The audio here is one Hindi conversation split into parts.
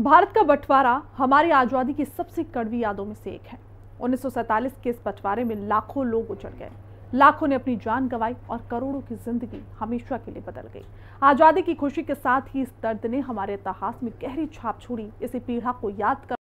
भारत का बंटवारा हमारी आजादी की सबसे कड़वी यादों में से एक है। 1947 के इस बंटवारे में लाखों लोग उजड़ गए, लाखों ने अपनी जान गंवाई और करोड़ों की जिंदगी हमेशा के लिए बदल गई। आजादी की खुशी के साथ ही इस दर्द ने हमारे इतिहास में गहरी छाप छोड़ी। इसी पीड़ा को याद कर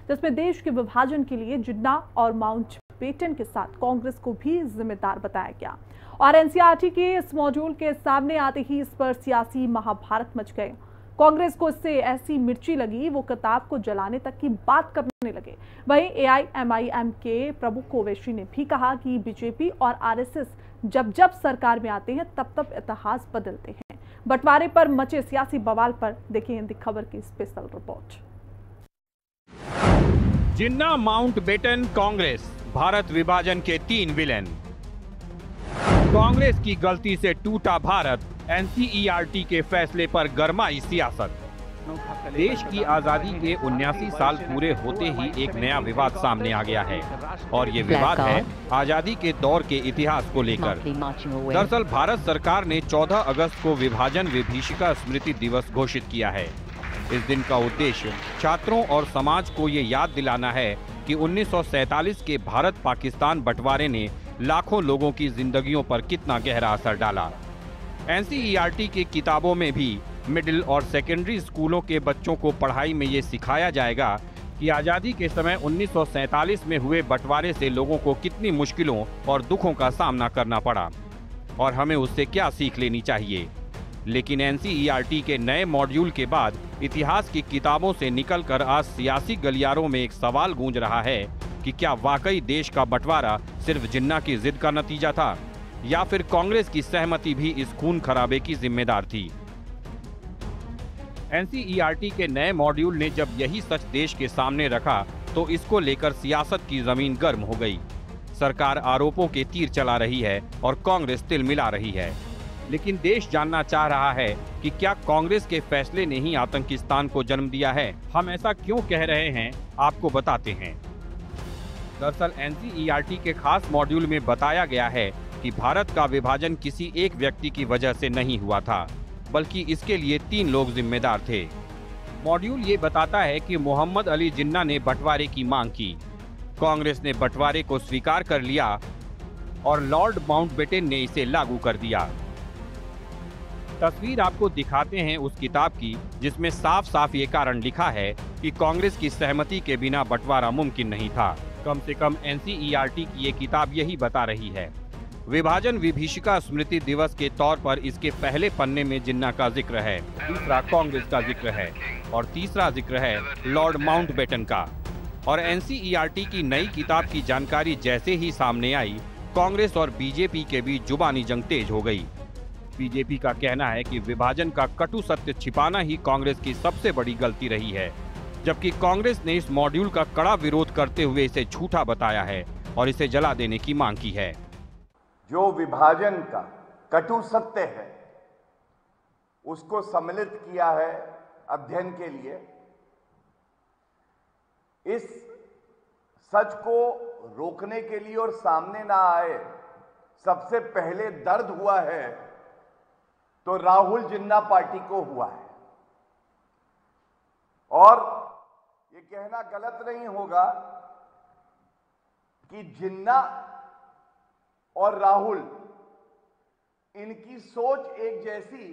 जिसमें देश के विभाजन के लिए जिन्ना और माउंटबेटन के साथ कांग्रेस को भी जिम्मेदार बताया गया। और एनसीईआरटी के इस मॉड्यूल के सामने आते ही इस पर सियासी महाभारत मच गए। कांग्रेस को इससे ऐसी मिर्ची लगी, वो किताब को जलाने तक की बात करने लगे। वहीं एआईएमआईएम के प्रमुख ओवैसी ने भी कहा कि बीजेपी और आरएसएस जब जब सरकार में आते हैं तब तब इतिहास बदलते हैं। बंटवारे पर मचे सियासी बवाल पर देखिए हिंदी खबर की स्पेशल रिपोर्ट। जिन्ना माउंटबेटन कांग्रेस, भारत विभाजन के 3 विलेन। कांग्रेस की गलती से टूटा भारत, एनसीईआरटी के फैसले पर गरमाई सियासत। देश की आजादी के 79 साल पूरे होते ही एक नया विवाद सामने आ गया है और ये विवाद है आजादी के दौर के इतिहास को लेकर। दरअसल भारत सरकार ने 14 अगस्त को विभाजन विभीषिका स्मृति दिवस घोषित किया है। इस दिन का उद्देश्य छात्रों और समाज को ये याद दिलाना है कि 1947 के भारत पाकिस्तान बंटवारे ने लाखों लोगों की जिंदगियों पर कितना गहरा असर डाला। एनसीईआरटी की किताबों में भी मिडिल और सेकेंडरी स्कूलों के बच्चों को पढ़ाई में ये सिखाया जाएगा कि आज़ादी के समय 1947 में हुए बंटवारे से लोगों को कितनी मुश्किलों और दुखों का सामना करना पड़ा और हमें उससे क्या सीख लेनी चाहिए। लेकिन एनसीईआरटी के नए मॉड्यूल के बाद इतिहास की किताबों से निकलकर आज सियासी गलियारों में एक सवाल गूंज रहा है कि क्या वाकई देश का बंटवारा सिर्फ जिन्ना की जिद का नतीजा था या फिर कांग्रेस की सहमति भी इस खून खराबे की जिम्मेदार थी। एनसीईआरटी के नए मॉड्यूल ने जब यही सच देश के सामने रखा तो इसको लेकर सियासत की जमीन गर्म हो गई। सरकार आरोपों के तीर चला रही है और कांग्रेस तिल मिला रही है। लेकिन देश जानना चाह रहा है कि क्या कांग्रेस के फैसले ने ही आतंकिस्तान को जन्म दिया है। हम ऐसा क्यों कह रहे हैं, आपको बताते हैं। दरअसल एनसीईआरटी के खास मॉड्यूल में बताया गया है कि भारत का विभाजन किसी एक व्यक्ति की वजह से नहीं हुआ था, बल्कि इसके लिए 3 लोग जिम्मेदार थे। मॉड्यूल ये बताता है कि मोहम्मद अली जिन्ना ने बंटवारे की मांग की, कांग्रेस ने बंटवारे को स्वीकार कर लिया और लॉर्ड माउंटबेटन ने इसे लागू कर दिया। तस्वीर आपको दिखाते हैं उस किताब की जिसमें साफ साफ ये कारण लिखा है कि कांग्रेस की सहमति के बिना बंटवारा मुमकिन नहीं था। कम से कम एनसीईआरटी की ये किताब यही बता रही है। विभाजन विभीषिका स्मृति दिवस के तौर पर इसके पहले पन्ने में जिन्ना का जिक्र है, दूसरा कांग्रेस का जिक्र है और तीसरा जिक्र है लॉर्ड माउंटबेटन का। और एनसीईआरटी की नई किताब की जानकारी जैसे ही सामने आई, कांग्रेस और बीजेपी के बीच जुबानी जंग तेज हो गई। बीजेपी का कहना है कि विभाजन का कटु सत्य छिपाना ही कांग्रेस की सबसे बड़ी गलती रही है, जबकि कांग्रेस ने इस मॉड्यूल का कड़ा विरोध करते हुए इसे झूठा बताया है और इसे जला देने की मांग की है। जो विभाजन का कटु सत्य है उसको सम्मिलित किया है अध्ययन के लिए। इस सच को रोकने के लिए और सामने ना आए, सबसे पहले दर्द हुआ है तो राहुल जिन्ना पार्टी को हुआ है। और ये कहना गलत नहीं होगा कि जिन्ना और राहुल, इनकी सोच एक जैसी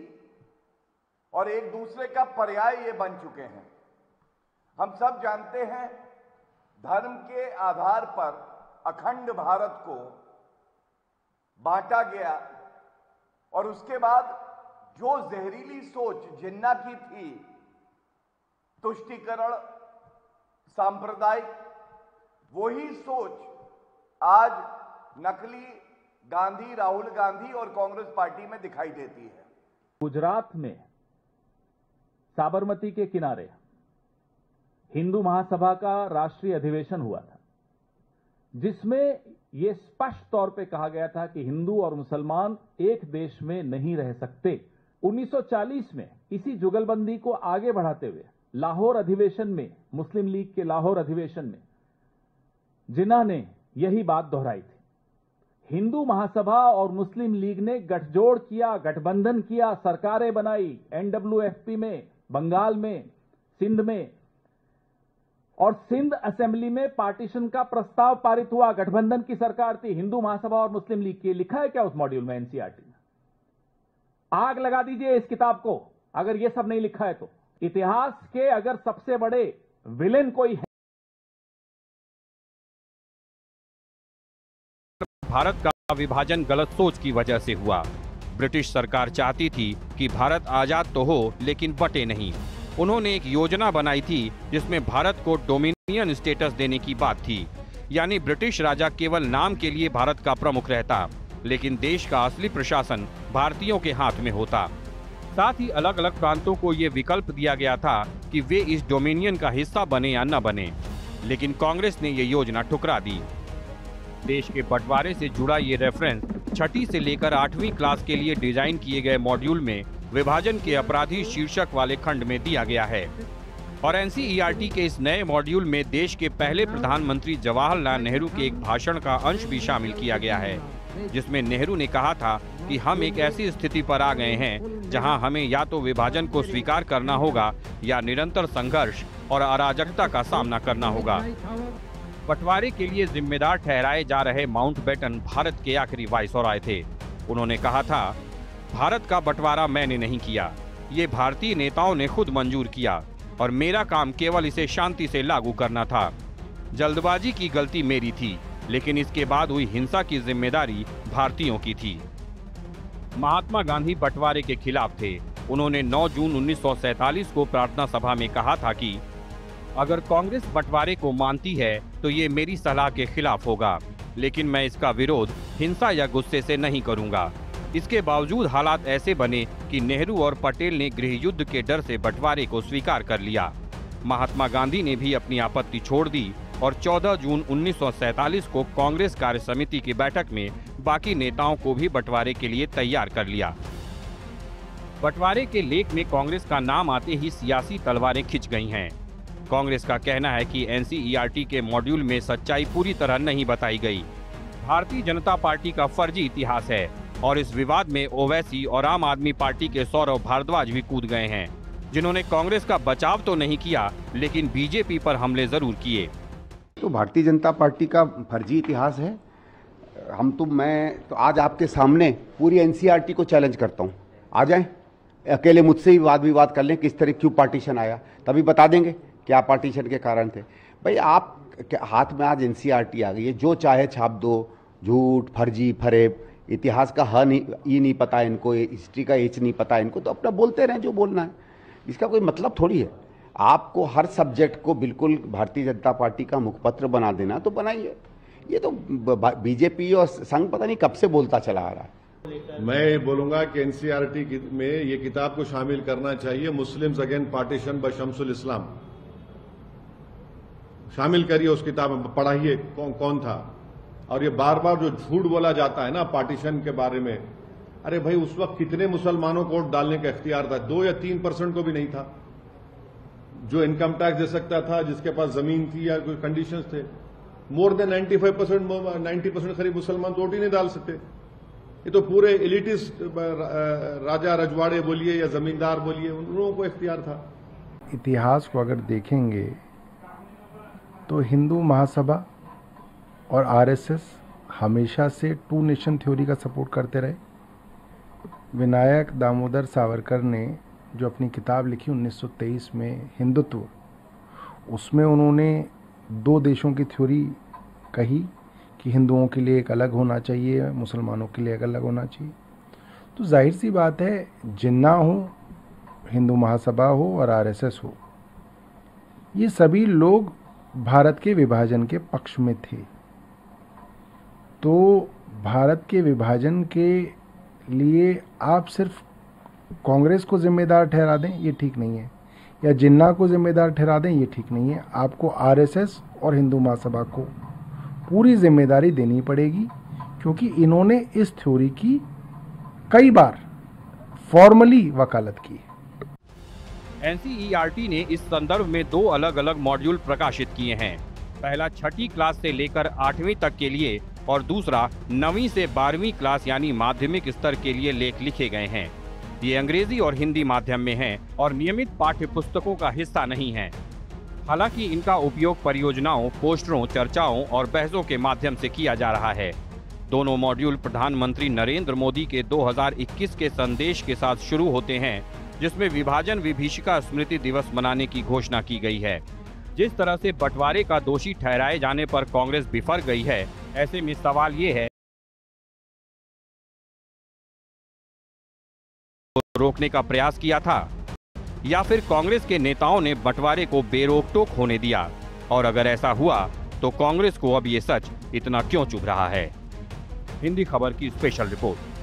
और एक दूसरे का पर्याय ये बन चुके हैं। हम सब जानते हैं धर्म के आधार पर अखंड भारत को बांटा गया और उसके बाद जो जहरीली सोच जिन्ना की थी, तुष्टीकरण, सांप्रदायिक, वही सोच आज नकली गांधी, राहुल गांधी और कांग्रेस पार्टी में दिखाई देती है। गुजरात में साबरमती के किनारे हिंदू महासभा का राष्ट्रीय अधिवेशन हुआ था, जिसमें यह स्पष्ट तौर पे कहा गया था कि हिंदू और मुसलमान एक देश में नहीं रह सकते। 1940 में इसी जुगलबंदी को आगे बढ़ाते हुए लाहौर अधिवेशन में, मुस्लिम लीग के लाहौर अधिवेशन में जिन्ना ने यही बात दोहराई थी। हिंदू महासभा और मुस्लिम लीग ने गठजोड़ किया, गठबंधन किया, सरकारें बनाई एनडब्ल्यूएफपी में, बंगाल में, सिंध में, और सिंध असेंबली में पार्टीशन का प्रस्ताव पारित हुआ। गठबंधन की सरकार थी, हिंदू महासभा और मुस्लिम लीग की। लिखा है क्या उस मॉड्यूल में एनसीईआरटी में? आग लगा दीजिए इस किताब को अगर यह सब नहीं लिखा है तो। इतिहास के अगर सबसे बड़े विलेन कोई है, भारत का विभाजन गलत सोच की वजह से हुआ। ब्रिटिश सरकार चाहती थी कि भारत आजाद तो हो लेकिन बटे नहीं। उन्होंने एक योजना बनाई थी जिसमें भारत को डोमिनियन स्टेटस देने की बात थी, यानी ब्रिटिश राजा केवल नाम के लिए भारत का प्रमुख रहता, लेकिन देश का असली प्रशासन भारतीयों के हाथ में होता। साथ ही अलग अलग प्रांतों को ये विकल्प दिया गया था कि वे इस डोमिनियन का हिस्सा बने या न बने, लेकिन कांग्रेस ने ये योजना ठुकरा दी। देश के बंटवारे से जुड़ा ये रेफरेंस 6ठी से लेकर 8वीं क्लास के लिए डिजाइन किए गए मॉड्यूल में विभाजन के अपराधी शीर्षक वाले खंड में दिया गया है। और एनसीईआरटी के इस नए मॉड्यूल में देश के पहले प्रधानमंत्री जवाहरलाल नेहरू के एक भाषण का अंश भी शामिल किया गया है, जिसमें नेहरू ने कहा था कि हम एक ऐसी स्थिति पर आ गए हैं जहां हमें या तो विभाजन को स्वीकार करना होगा या निरंतर संघर्ष और अराजकता का सामना करना होगा। बंटवारे के लिए जिम्मेदार ठहराए जा रहे माउंटबेटन भारत के आखिरी वाइसरॉय थे। उन्होंने कहा था, भारत का बंटवारा मैंने नहीं किया, ये भारतीय नेताओं ने खुद मंजूर किया और मेरा काम केवल इसे शांति से लागू करना था। जल्दबाजी की गलती मेरी थी, लेकिन इसके बाद हुई हिंसा की जिम्मेदारी भारतीयों की थी। महात्मा गांधी बंटवारे के खिलाफ थे। उन्होंने 9 जून 1947 को प्रार्थना सभा में कहा था कि अगर कांग्रेस बंटवारे को मानती है तो ये मेरी सलाह के खिलाफ होगा, लेकिन मैं इसका विरोध हिंसा या गुस्से से नहीं करूंगा। इसके बावजूद हालात ऐसे बने कि नेहरू और पटेल ने गृह युद्ध के डर से बंटवारे को स्वीकार कर लिया। महात्मा गांधी ने भी अपनी आपत्ति छोड़ दी और 14 जून 1947 को कांग्रेस कार्य समिति की बैठक में बाकी नेताओं को भी बंटवारे के लिए तैयार कर लिया। बंटवारे के लेख में कांग्रेस का नाम आते ही सियासी तलवारें खिंच गई हैं। कांग्रेस का कहना है कि एनसीईआरटी के मॉड्यूल में सच्चाई पूरी तरह नहीं बताई गई। भारतीय जनता पार्टी का फर्जी इतिहास है और इस विवाद में ओवैसी और आम आदमी पार्टी के सौरभ भारद्वाज भी कूद गए हैं, जिन्होंने कांग्रेस का बचाव तो नहीं किया लेकिन बीजेपी पर हमले जरूर किए। तो भारतीय जनता पार्टी का फर्जी इतिहास है। मैं तो आज आपके सामने पूरी एनसीईआरटी को चैलेंज करता हूँ, आ जाएं, अकेले मुझसे ही वाद विवाद कर लें किस तरह क्यों पार्टीशन आया, तभी बता देंगे क्या पार्टीशन के कारण थे। भाई आप हाथ में आज एनसीईआरटी आ गई है, जो चाहे छाप दो, झूठ, फर्जी, फरेब, इतिहास का ह नहीं, ई नहीं पता इनको, हिस्ट्री का एच नहीं पता इनको, तो अपना बोलते रहें जो बोलना है, इसका कोई मतलब थोड़ी है। आपको हर सब्जेक्ट को बिल्कुल भारतीय जनता पार्टी का मुखपत्र बना देना तो बनाइए। ये तो बीजेपी और संघ पता नहीं कब से बोलता चला आ रहा है। मैं बोलूंगा कि एनसीईआरटी में ये किताब को शामिल करना चाहिए, Muslims against partition by Shamsul Islam. शामिल करिए उस किताब में, पढ़ाइए कौन था। और ये बार बार जो झूठ बोला जाता है ना पार्टीशन के बारे में, अरे भाई उस वक्त कितने मुसलमानों को वोट डालने का इख्तियार था? 2 या 3% को भी नहीं था जो इनकम टैक्स दे सकता था, जिसके पास जमीन थी या कोई कंडीशंस थे। मोर देन 95%, 90% करीब मुसलमान वोट ही नहीं डाल सकते। ये तो पूरे एलिटिस्ट राजा रजवाड़े बोलिए या जमींदार बोलिए, उन लोगों को इख्तियार था। इतिहास को अगर देखेंगे तो हिंदू महासभा और आरएसएस हमेशा से 2 नेशन थ्योरी का सपोर्ट करते रहे। विनायक दामोदर सावरकर ने जो अपनी किताब लिखी 1923 में हिंदुत्व, उसमें उन्होंने 2 देशों की थ्योरी कही कि हिंदुओं के लिए एक अलग होना चाहिए, मुसलमानों के लिए एक अलग होना चाहिए। तो जाहिर सी बात है, जिन्ना हो, हिंदू महासभा हो और आरएसएस हो, ये सभी लोग भारत के विभाजन के पक्ष में थे। तो भारत के विभाजन के लिए आप सिर्फ कांग्रेस को जिम्मेदार ठहरा दें, ये ठीक नहीं है, या जिन्ना को जिम्मेदार ठहरा दें, ये ठीक नहीं है। आपको आरएसएस और हिंदू महासभा को पूरी जिम्मेदारी देनी पड़ेगी, क्योंकि इन्होंने इस थ्योरी की कई बार फॉर्मली वकालत की। एनसीईआरटी ने इस संदर्भ में 2 अलग अलग मॉड्यूल प्रकाशित किए हैं। पहला 6ठी क्लास से लेकर 8वीं तक के लिए और दूसरा 9वीं से 12वीं क्लास यानी माध्यमिक स्तर के लिए लेख लिखे गए हैं। ये अंग्रेजी और हिंदी माध्यम में हैं और नियमित पाठ्य पुस्तकों का हिस्सा नहीं हैं। हालांकि इनका उपयोग परियोजनाओं, पोस्टरों, चर्चाओं और बहसों के माध्यम से किया जा रहा है। दोनों मॉड्यूल प्रधानमंत्री नरेंद्र मोदी के 2021 के संदेश के साथ शुरू होते हैं, जिसमें विभाजन विभीषिका स्मृति दिवस मनाने की घोषणा की गई है। जिस तरह से बंटवारे का दोषी ठहराए जाने पर कांग्रेस बिफर गई है, ऐसे में सवाल ये है रोकने का प्रयास किया था या फिर कांग्रेस के नेताओं ने बंटवारे को बेरोक-टोक होने दिया, और अगर ऐसा हुआ तो कांग्रेस को अब ये सच इतना क्यों चुभ रहा है। हिंदी खबर की स्पेशल रिपोर्ट।